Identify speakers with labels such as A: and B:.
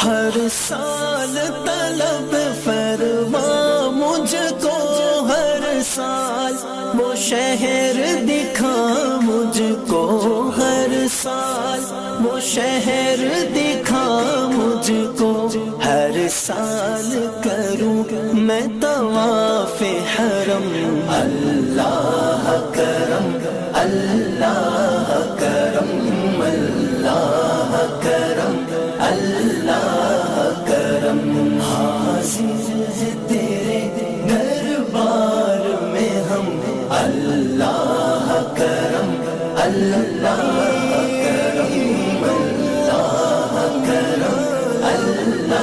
A: ہر سال طلب فرما مجھ کو، ہر سال وہ شہر دکھا مجھ کو، ہر سال وہ شہر دکھا مجھ کو، ہر سال کروں میں طواف حرم۔ اللہ کرم، اللہ کرم، اللہ کرم، اللہ کرم، حاضر ہے تیرے دربار میں ہم۔ اللہ کرم، اللہ کرم، اللہ کرم، اللہ